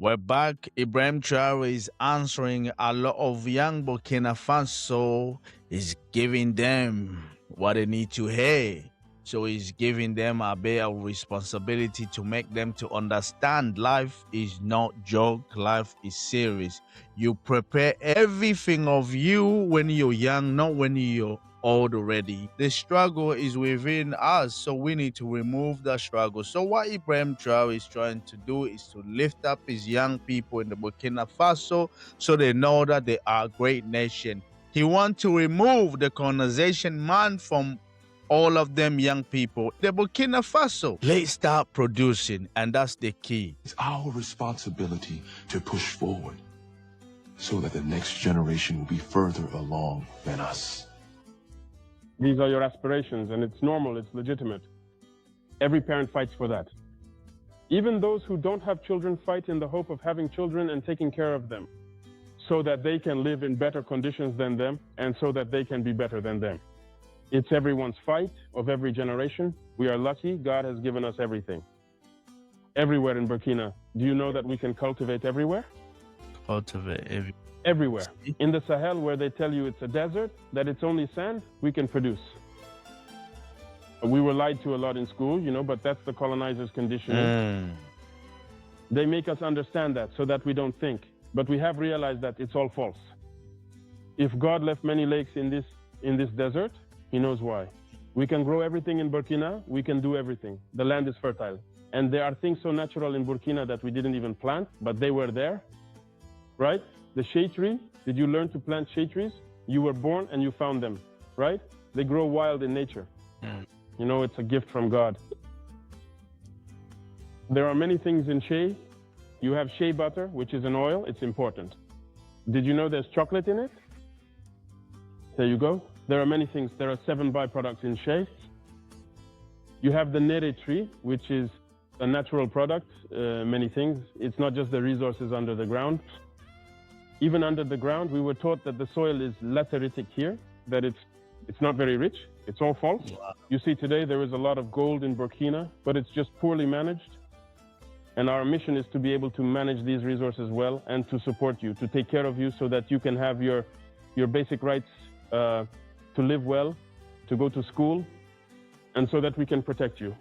We're back. Ibrahim Traore is answering a lot of young Burkina Faso. Is giving them what they need to hear. So he's giving them a bit of responsibility to make them to understand life is not joke. Life is serious. You prepare everything of you when you're young, not when you're old already. The struggle is within us, so we need to remove the struggle. So what Ibrahim Traore is trying to do is to lift up his young people in the Burkina Faso so they know that they are a great nation. He wants to remove the colonization man from all of them young people. The Burkina Faso, let's start producing, and that's the key. It's our responsibility to push forward so that the next generation will be further along than us. These are your aspirations, and it's normal, it's legitimate. Every parent fights for that. Even those who don't have children fight in the hope of having children and taking care of them so that they can live in better conditions than them and so that they can be better than them. It's everyone's fight of every generation. We are lucky. God has given us everything. Everywhere in Burkina. Do you know that we can cultivate everywhere? Cultivate everywhere. In the Sahel, where they tell you it's a desert, that it's only sand, we can produce. We were lied to a lot in school, you know, but that's the colonizers' conditioning. They make us understand that so that we don't think. But we have realized that it's all false. If God left many lakes in this desert, He knows why. We can grow everything in Burkina. We can do everything. The land is fertile. And there are things so natural in Burkina that we didn't even plant, but they were there, right? The shade tree, did you learn to plant shade trees? You were born and you found them, right? They grow wild in nature. You know, it's a gift from God. There are many things in shea. You have shea butter, which is an oil. It's important. Did you know there's chocolate in it? There you go. There are many things. There are 7 byproducts in shea. You have the nere tree, which is a natural product, many things. It's not just the resources under the ground. Even under the ground, we were taught that the soil is lateritic here, that it's not very rich. It's all false. Wow. You see, today there is a lot of gold in Burkina, but it's just poorly managed. And our mission is to be able to manage these resources well and to support you, to take care of you so that you can have your basic rights to live well, to go to school, and so that we can protect you.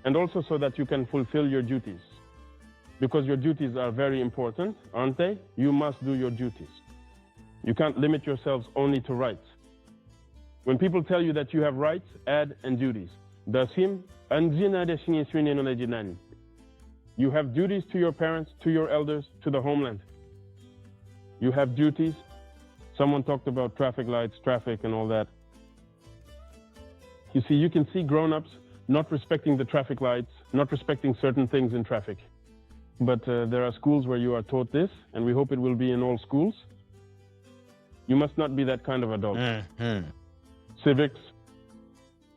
And also so that you can fulfill your duties. Because your duties are very important, aren't they? You must do your duties. You can't limit yourselves only to rights. When people tell you that you have rights, add and duties. You have duties to your parents, to your elders, to the homeland. You have duties. Someone talked about traffic lights, traffic and all that. You see, you can see grown-ups not respecting the traffic lights, not respecting certain things in traffic. But there are schools where you are taught this, and we hope it will be in all schools. You must not be that kind of adult. Civics.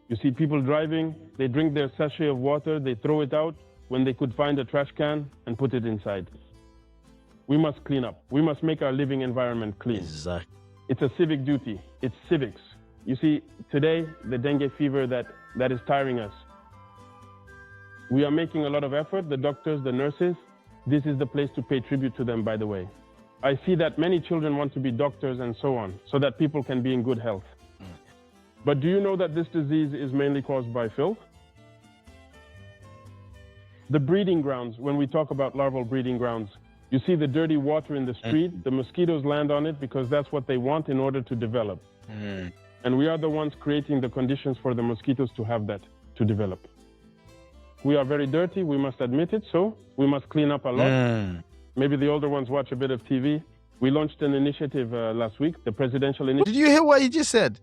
You see people driving, they drink their sachet of water, they throw it out when they could find a trash can and put it inside. We must clean up. We must make our living environment clean. Exactly. It's a civic duty. It's civics. You see, today, the dengue fever that is tiring us. We are making a lot of effort, the doctors, the nurses. This is the place to pay tribute to them, by the way. I see that many children want to be doctors and so on, so that people can be in good health. But do you know that this disease is mainly caused by filth? The breeding grounds, when we talk about larval breeding grounds, you see the dirty water in the street, the mosquitoes land on it because that's what they want in order to develop. And we are the ones creating the conditions for the mosquitoes to have that, to develop. We are very dirty, we must admit it, so we must clean up a lot. Maybe the older ones watch a bit of TV. We launched an initiative last week, the presidential initiative. Did you hear what he just said?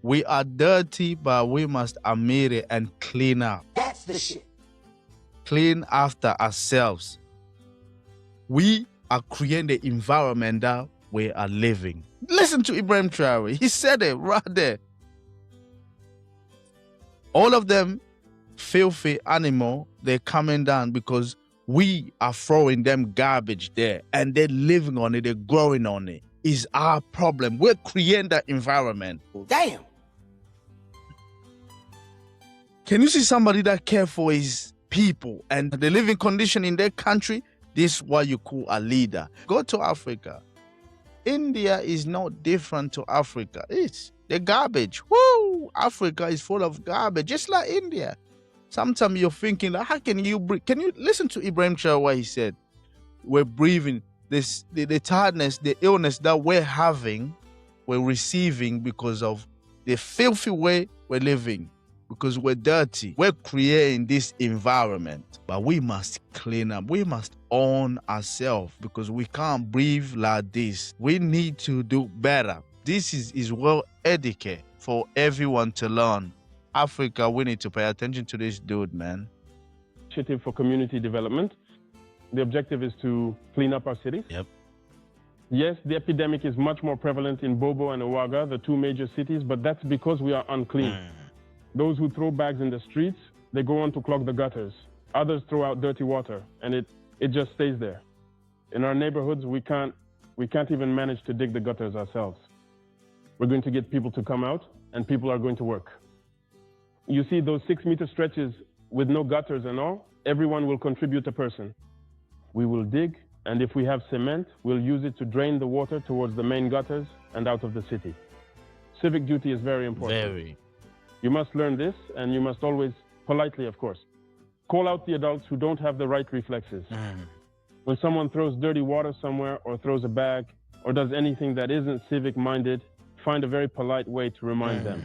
We are dirty, but we must admit it and clean up. That's the shit. Clean after ourselves. We are creating the environment that we are living. Listen to Ibrahim Traore. He said it right there. All of them filthy animal, they're coming down because we are throwing them garbage there and they're living on it, they're growing on it. It's our problem. We're creating that environment. Damn. Can you see somebody that cares for his people and the living condition in their country? This is what you call a leader. Go to Africa. India is not different to Africa. It's the garbage. Woo! Africa is full of garbage, just like India. Sometimes you're thinking, like, how can you breathe? Can you listen to Ibrahim Traore, what he said? We're breathing this, the tiredness, the illness that we're having, we're receiving because of the filthy way we're living, because we're dirty. We're creating this environment, but we must clean up. We must own ourselves, because we can't breathe like this. We need to do better. This is well etiquette for everyone to learn. Africa, we need to pay attention to this dude, man. Initiative for community development. The objective is to clean up our cities. Yep. Yes, the epidemic is much more prevalent in Bobo and Ouaga, the two major cities, but that's because we are unclean. Those who throw bags in the streets, they go on to clog the gutters. Others throw out dirty water, and it just stays there. In our neighborhoods, we can't even manage to dig the gutters ourselves. We're going to get people to come out, and people are going to work. You see those 6-meter stretches with no gutters and all, everyone will contribute a person. We will dig, and if we have cement, we'll use it to drain the water towards the main gutters and out of the city. Civic duty is very important. Very. You must learn this, and you must always, politely of course, call out the adults who don't have the right reflexes. When someone throws dirty water somewhere, or throws a bag, or does anything that isn't civic-minded, find a very polite way to remind them.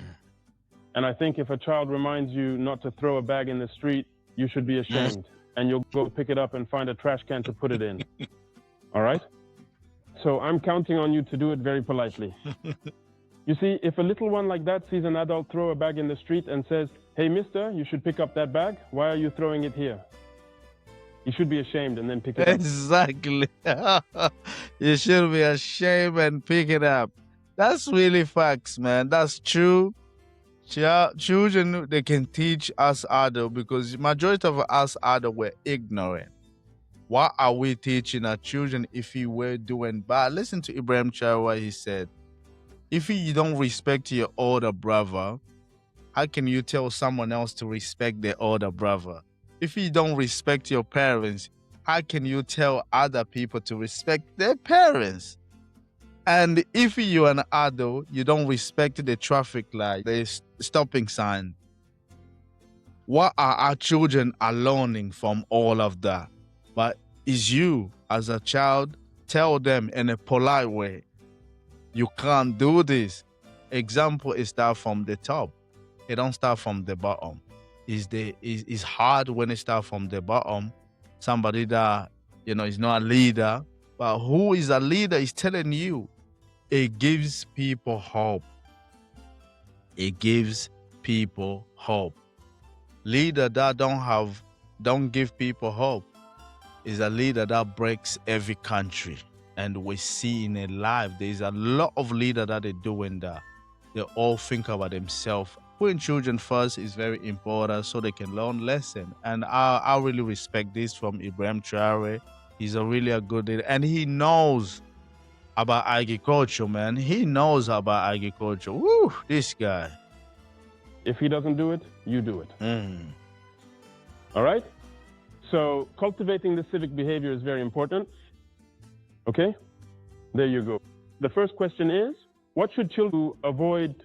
And I think if a child reminds you not to throw a bag in the street, you should be ashamed. And you'll go pick it up and find a trash can to put it in. All right? So I'm counting on you to do it very politely. You see, if a little one like that sees an adult throw a bag in the street and says, "Hey, mister, you should pick up that bag. Why are you throwing it here?" You should be ashamed and then pick it up. Exactly. You should be ashamed and pick it up. That's really facts, man. That's true. Children, they can teach us adults, because majority of us adults were ignorant. What are we teaching our children if we were doing bad? Listen to Ibrahim Traore, what he said. If you don't respect your older brother, how can you tell someone else to respect their older brother? If you don't respect your parents, how can you tell other people to respect their parents? And if you're an adult, you don't respect the traffic light, the stopping sign. What are our children are learning from all of that? But is you, as a child, tell them in a polite way, you can't do this. Example is start from the top. It don't start from the bottom. It's hard when it start from the bottom. Somebody that, is not a leader, but who is a leader is telling you. It gives people hope. It gives people hope. Leader that don't give people hope is a leader that breaks every country. And we see in a life, there's a lot of leaders that are doing that. They all think about themselves. Putting children first is very important so they can learn lesson. And I really respect this from Ibrahim Traore. He's really a good leader. And he knows about agriculture, man. He knows about agriculture. Woo, this guy. If he doesn't do it, you do it. All right? So cultivating the civic behavior is very important. Okay? There you go. The first question is, what should children avoid,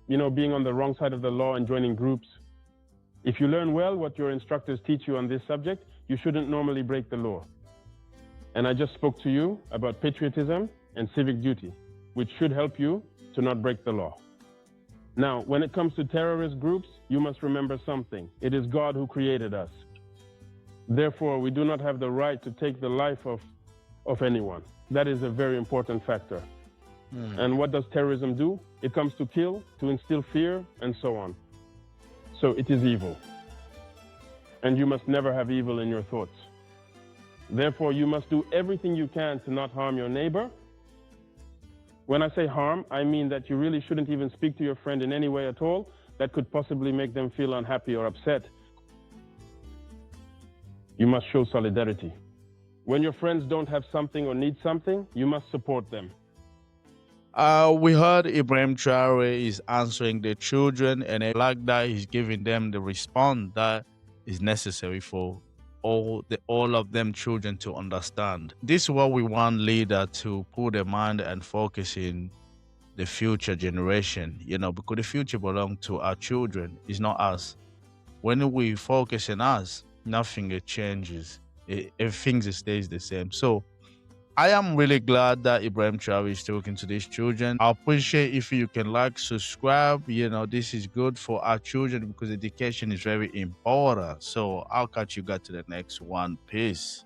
being on the wrong side of the law and joining groups? If you learn well what your instructors teach you on this subject, you shouldn't normally break the law. And I just spoke to you about patriotism and civic duty, which should help you to not break the law. Now, when it comes to terrorist groups, you must remember something. It is God who created us. Therefore, we do not have the right to take the life of anyone. That is a very important factor. And what does terrorism do? It comes to kill, to instill fear, and so on. So it is evil. And you must never have evil in your thoughts. Therefore, you must do everything you can to not harm your neighbor. When I say harm, I mean that you really shouldn't even speak to your friend in any way at all that could possibly make them feel unhappy or upset. You must show solidarity. When your friends don't have something or need something, you must support them. We heard Ibrahim Traore is answering the children, and like that, he's giving them the response that is necessary for all of them children to understand. This is what we want leader to put their mind and focus in the future generation, because the future belongs to our children, it's not us. When we focus on us, nothing changes. Everything stays the same. So I am really glad that Ibrahim Traore is talking to these children. I appreciate if you can like, subscribe. This is good for our children because education is very important. So I'll catch you guys to the next one. Peace.